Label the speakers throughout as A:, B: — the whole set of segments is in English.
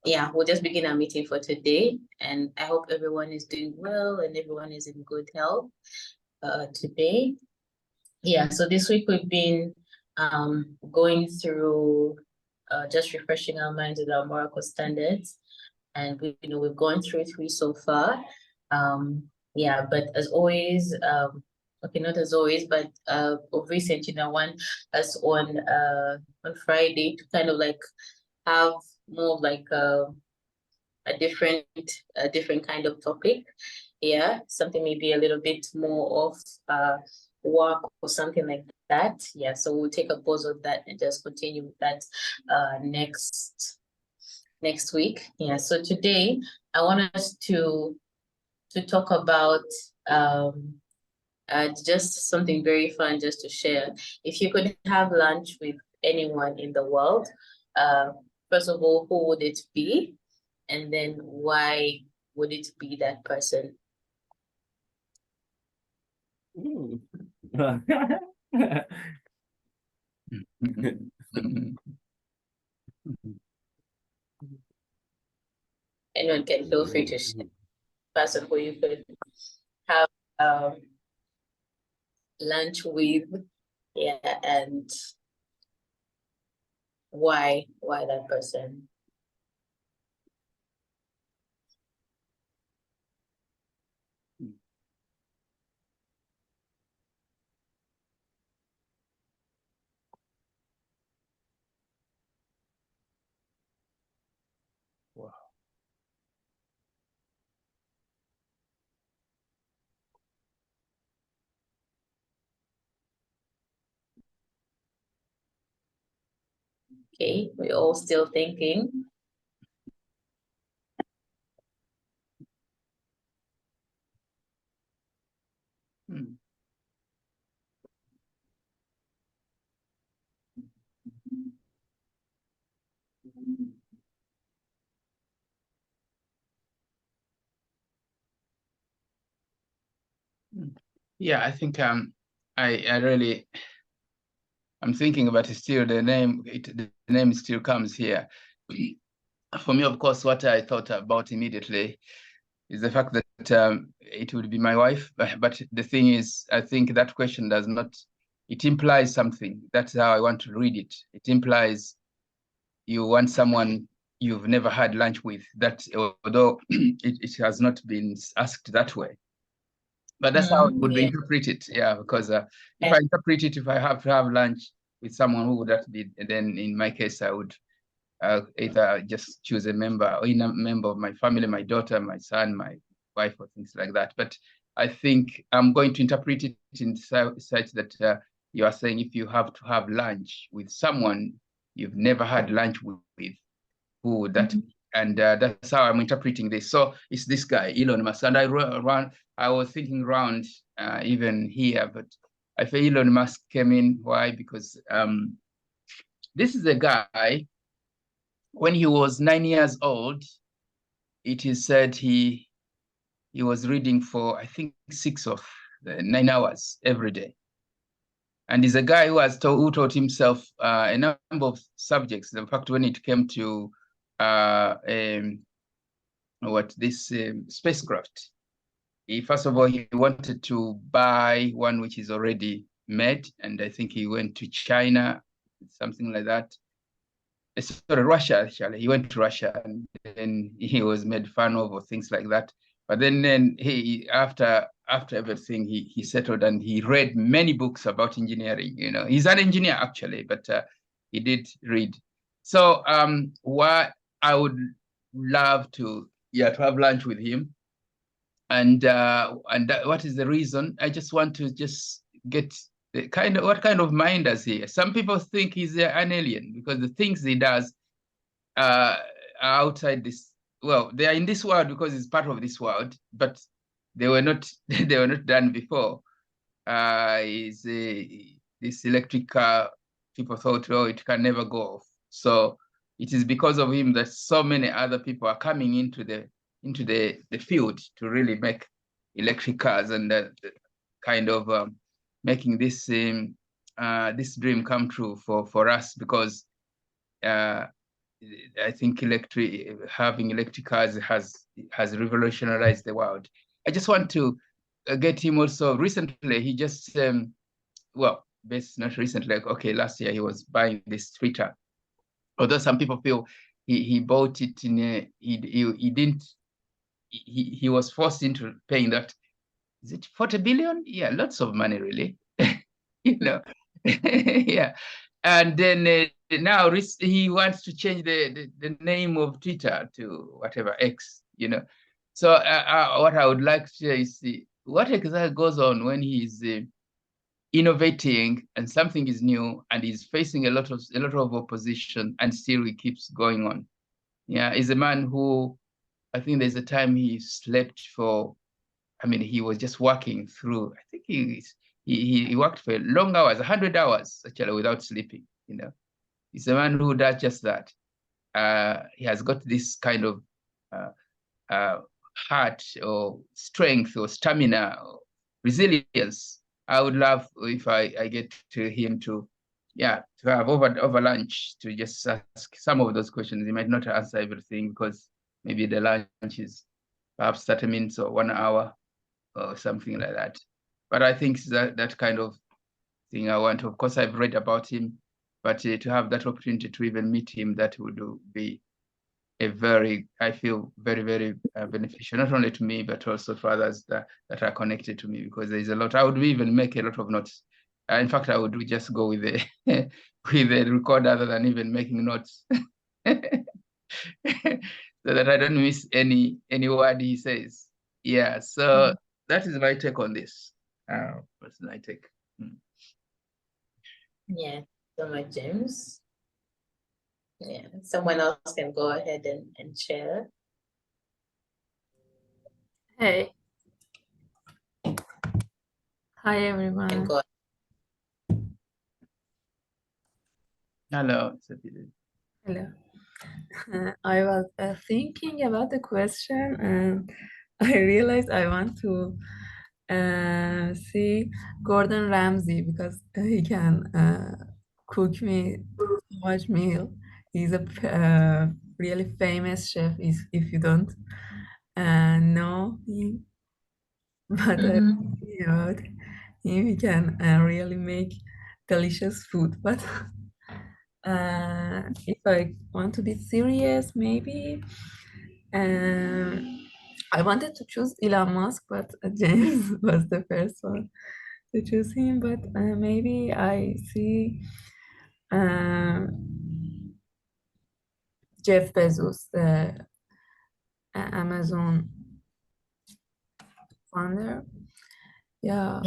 A: Yeah, we'll just begin our meeting for today, and I hope everyone is doing well and everyone is in good health today. Yeah, so this week we've been going through just refreshing our minds with our Moracle standards, and we've gone through 3 so far. Yeah, but as always, okay, not as always, but of recent, I want us on Friday to kind of like have more like a different kind of topic. Yeah, something maybe a little bit more of work or something like that. Yeah, so we'll take a pause on that and just continue with that next week. Yeah, so today I want us to talk about just something very fun just to share. If you could have lunch with anyone in the world, first of all, who would it be? And then why would it be that person? Anyone can feel free to share the person who you could have lunch with, yeah, and why that person?
B: Wow.
A: Okay, we're all still thinking.
B: Yeah, I think I'm thinking about it still. The name still comes here. For me, of course, what I thought about immediately is the fact that it would be my wife. But the thing is, I think that question does not. It implies something. That's how I want to read it. It implies you want someone you've never had lunch with. That although it has not been asked that way. But that's how I would interpret it, yeah, because if I interpret it, if I have to have lunch with someone, who would that be? And then in my case, I would either just choose a member or in a member of my family, my daughter, my son, my wife, or things like that. But I think I'm going to interpret it in such that you are saying if you have to have lunch with someone you've never had lunch with, who would that be? And that's how I'm interpreting this. So it's this guy, Elon Musk. And I was thinking around even here, but I feel Elon Musk came in. Why? Because this is a guy, when he was 9 years old, it is said he was reading for, I think, 6 or 9 hours every day. And he's a guy who taught himself a number of subjects. In fact, when it came to spacecraft, first of all, he wanted to buy one which is already made, and I think he went to China, something like that. Sorry, Russia, actually. He went to Russia, and then he was made fun of, or things like that. But then he, after everything, he settled, and he read many books about engineering. He's an engineer actually, but he did read. So what I would love to have lunch with him. And what is the reason? I just want to get what kind of mind does he? Some people think he's an alien because the things he does are outside this. Well, they are in this world because he's part of this world, but they were not done before. This electric car, people thought, oh, it can never go off. So it is because of him that so many other people are coming into the field to really make electric cars, and kind of making this dream come true for us, because I think having electric cars has revolutionized the world. I just want to get him also. Recently, he just well, not recently. Like, okay, last year he was buying this Twitter. Although some people feel he bought it in a he didn't he was forced into paying that. Is it 40 billion? Yeah, lots of money, really. You know, yeah. And then now he wants to change the name of Twitter to whatever X, you know. So what I would like to share is what exactly goes on when he's innovating and something is new and he's facing a lot of opposition and still he keeps going on. Yeah, he's a man who I think there's a time he slept for. I mean, he was just working through. I think he worked for long hours, 100 hours actually, without sleeping. You know, he's a man who does just that. He has got this kind of uh, uh, heart or strength or stamina or resilience. I would love if I get to him to, yeah, to have over lunch to just ask some of those questions. He might not answer everything because maybe the lunch is perhaps 30 minutes or 1 hour or something like that. But I think that kind of thing I want. Of course, I've read about him, but to have that opportunity to even meet him, that would be I feel very, very beneficial, not only to me, but also to others that are connected to me, because there's a lot. I would even make a lot of notes. In fact, I would just go with the with the recorder rather than even making notes. So that I don't miss any word he says. Yeah, so that is my take on this. What's my take?
A: Yeah, so much, James. Yeah, someone else can go ahead and share.
C: Hey. Hi, everyone.
A: And go.
B: Hello.
C: Hello. I was thinking about the question and I realized I want to see Gordon Ramsay because he can cook me so much meal. He's a really famous chef if you don't know him. But thinking about him, he can really make delicious food. But if I want to be serious, maybe I wanted to choose Elon Musk, but James was the first one to choose him. But maybe I see Jeff Bezos, the Amazon founder. Yeah,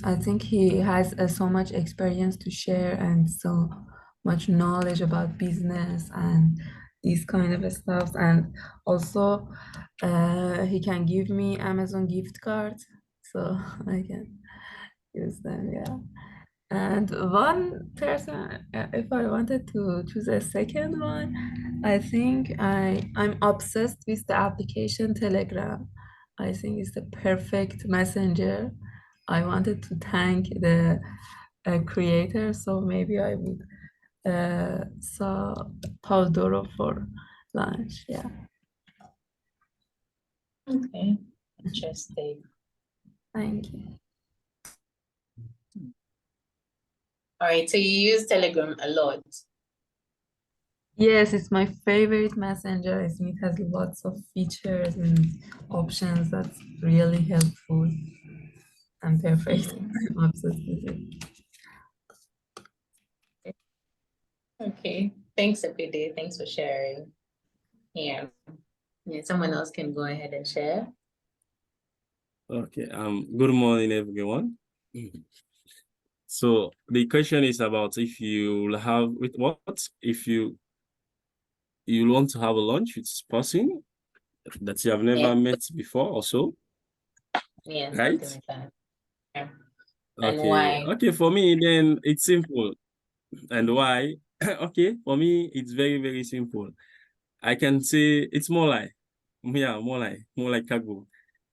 C: I think he has so much experience to share and so much knowledge about business and these kind of stuff. And also, he can give me Amazon gift cards, so I can use them. Yeah. And one person, if I wanted to choose a second one, I think I'm obsessed with the application Telegram. I think it's the perfect messenger. I wanted to thank the creator, so maybe I would saw Pomodoro for lunch. Yeah.
A: Okay, interesting.
C: Thank you.
A: All right, so you use Telegram a lot.
C: Yes, it's my favorite messenger. I think it has lots of features and options that's really helpful and perfect. I'm obsessed with it.
A: Okay, thanks, Apide. Thanks for sharing. Yeah, someone else can go ahead and share.
D: Okay. Good morning, everyone. So the question is about if you have with what if you want to have a lunch with this person that you have never met before, also.
A: Yeah,
D: Right?
A: something like that. Yeah. And
D: Okay.
A: why?
D: Okay, for me, then it's simple. And why? Okay, for me, it's very, very simple. I can say it's more like cargo.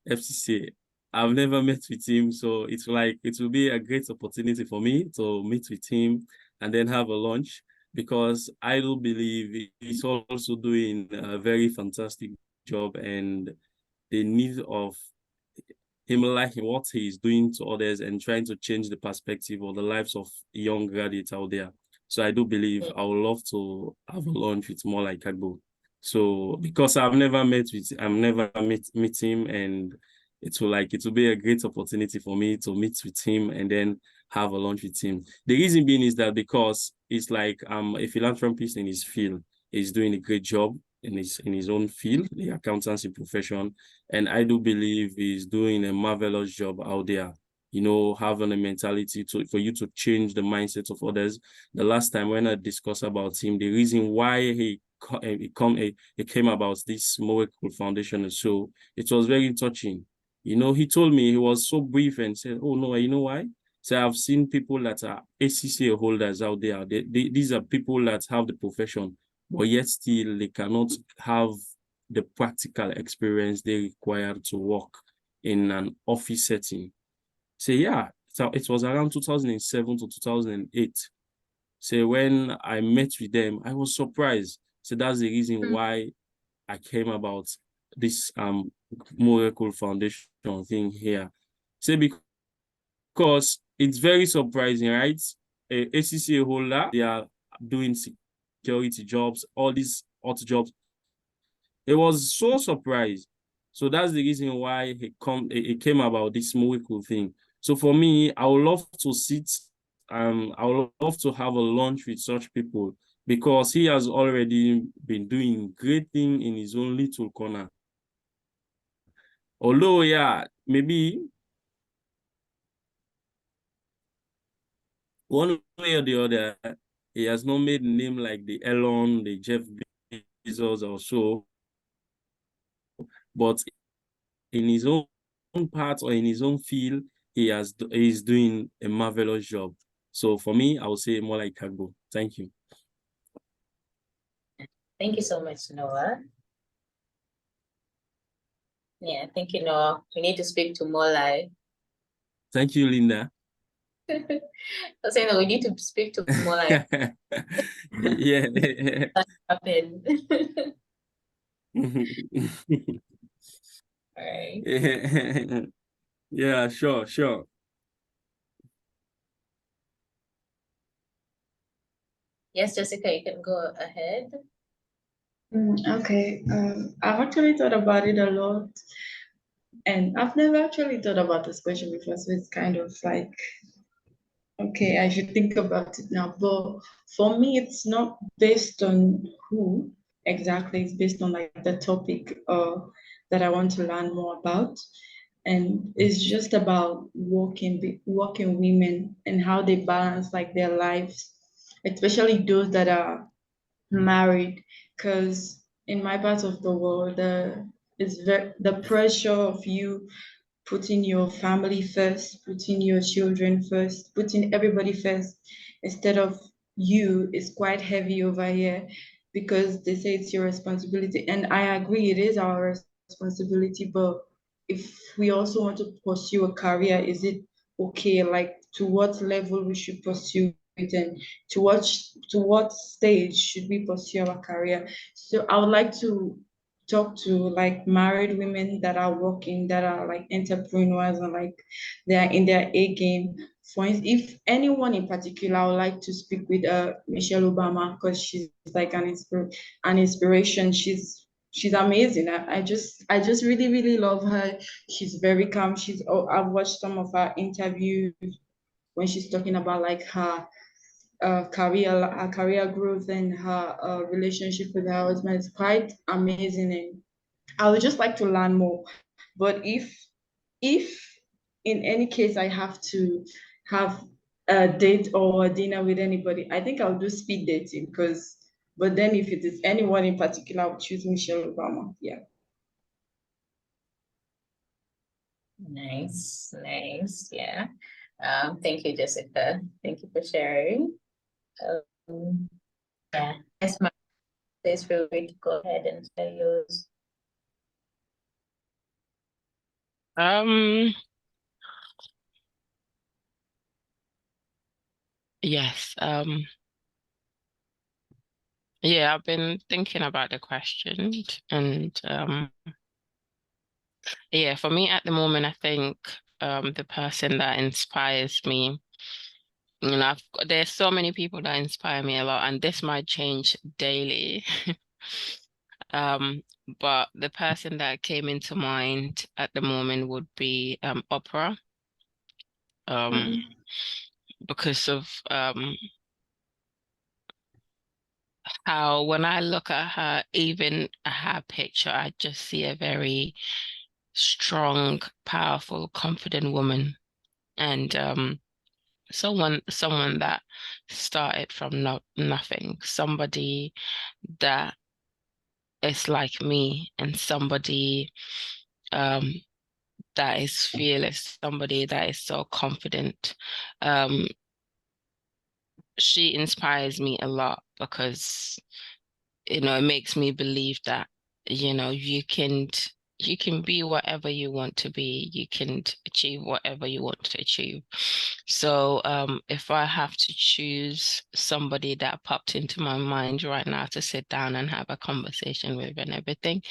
D: FCC. I've never met with him, so it's like it will be a great opportunity for me to meet with him and then have a lunch. because I do believe he's also doing a very fantastic job, and the need of him liking what he's doing to others and trying to change the perspective of the lives of young graduates out there. So I do believe I would love to have a lunch with more like Agbo. So because I've never met him, and it will be a great opportunity for me to meet with him and then have a lunch with him. The reason being is that because it's like a philanthropist in his field. He's doing a great job in his own field, the accountancy profession. And I do believe he's doing a marvelous job out there, having a mentality for you to change the mindset of others. The last time when I discussed about him, the reason why he came about this Moracle Foundation, so it was very touching. He told me, he was so brief and said, "Oh no, you know why?" So I've seen people that are ACCA holders out there. These are people that have the profession, but yet still they cannot have the practical experience they require to work in an office setting. So yeah, so it was around 2007 to 2008. So when I met with them, I was surprised. So that's the reason why I came about this Moracle Foundation thing here. So because it's very surprising, right? A ACCA holder, they are doing security jobs, all these hot jobs. It was so surprised. So that's the reason why it came about this Moracle thing. So for me, I would love to I would love to have a lunch with such people, because he has already been doing great thing in his own little corner. Although, yeah, maybe one way or the other, he has not made a name like the Elon, the Jeff Bezos or so, but in his own part or in his own field, he's doing a marvelous job. So for me, I would say more like Kagbo. Thank you.
A: Thank you so much, Noah. Yeah, thank you, Noah. We need to speak to Molai.
D: Thank you, Linda.
A: I was saying that we need to speak to Molai.
D: Yeah.
A: Happen. All right.
D: Yeah, sure.
A: Yes, Jessica, you can go ahead.
E: Okay, I've actually thought about it a lot, and I've never actually thought about this question before, so it's kind of like, okay, I should think about it now. But for me, it's not based on who exactly, it's based on like the topic that I want to learn more about. And it's just about working women and how they balance like their lives, especially those that are married, because in my part of the world, the pressure of you putting your family first, putting your children first, putting everybody first instead of you is quite heavy over here, because they say it's your responsibility. And I agree, it is our responsibility, but if we also want to pursue a career, is it okay? Like, to what level we should pursue it, and to what stage should we pursue our career? So I would like to talk to like married women that are working, that are like entrepreneurs, and like they are in their A game. For instance, if anyone in particular, I would like to speak with Michelle Obama, because she's like an inspiration. She's amazing. I just really love her. She's very calm. I've watched some of her interviews when she's talking about like her career growth and her relationship with her husband. It's quite amazing, and I would just like to learn more. But if in any case I have to have a date or a dinner with anybody, I think I'll do speed dating, because but then if it is anyone in particular, I would choose Michelle Obama. Yeah.
A: Nice. Yeah. Thank you, Jessica. Thank you for sharing. Yeah. Yes, ma'am. Please feel free to go ahead and share yours.
F: Yes. Yeah, I've been thinking about the question, and yeah, for me at the moment, I think the person that inspires me, there's so many people that inspire me a lot, and this might change daily. But the person that came into mind at the moment would be Oprah. Because of how when I look at her, even her picture, I just see a very strong, powerful, confident woman, and someone that started from nothing, somebody that is like me, and somebody that is fearless, somebody that is so confident. She inspires me a lot because it makes me believe that you can be whatever you want to be, you can achieve whatever you want to achieve. So if I have to choose somebody that popped into my mind right now to sit down and have a conversation with and everything,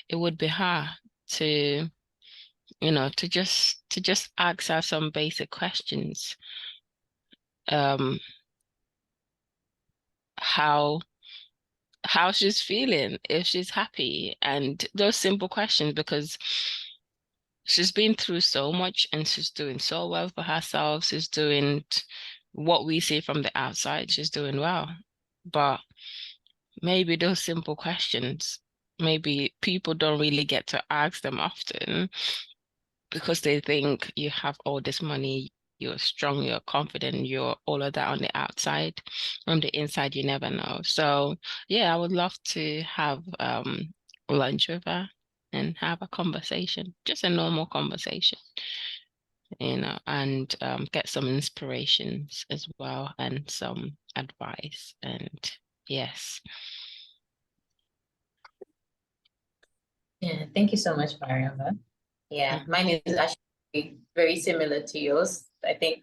F: it would be her, to just ask her some basic questions. How she's feeling, if she's happy, and those simple questions, because she's been through so much and she's doing so well for herself. She's doing what we see from the outside, she's doing well. But maybe those simple questions, maybe people don't really get to ask them often because they think you have all this money, you're strong, you're confident, you're all of that on the outside. On the inside, you never know. So yeah, I would love to have lunch with her and have a conversation, just a normal conversation, and get some inspirations as well and some advice. And yes.
A: Yeah, thank you so much, Mariama. Yeah, mine is actually very similar to yours. I think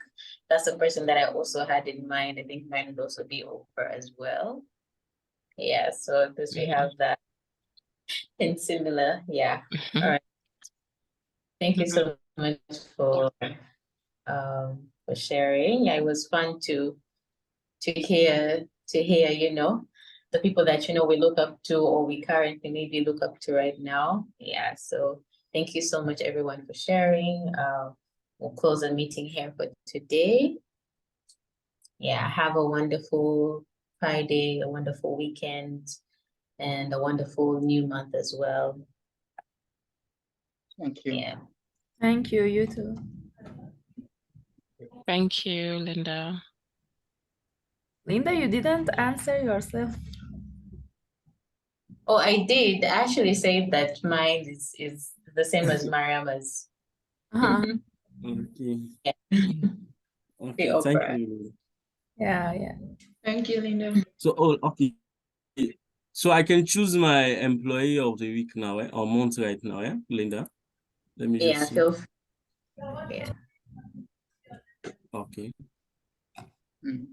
A: that's the person that I also had in mind. I think mine would also be Oprah as well. Yeah, so because we have that in similar. Yeah. All right. Thank you so much for sharing. Yeah, it was fun to hear the people that we look up to, or we currently maybe look up to right now. Yeah, so thank you so much everyone for sharing. We'll close the meeting here for today. Yeah, have a wonderful Friday, a wonderful weekend, and a wonderful new month as well.
B: Thank you.
A: Yeah.
C: Thank you, you too.
F: Thank you, Linda.
C: Linda, you didn't answer yourself.
A: Oh, I did actually say that mine is the same as Mariama's.
D: Okay.
A: Yeah.
D: Okay,
A: The
D: thank
A: Oprah.
D: you.
C: Yeah, yeah.
E: Thank you, Linda.
D: So, okay. So I can choose my employee of the week now, or month right now, yeah, Linda? Let me
A: Yeah,
D: just see.
A: feel free. Yeah.
D: Okay.
B: Mm.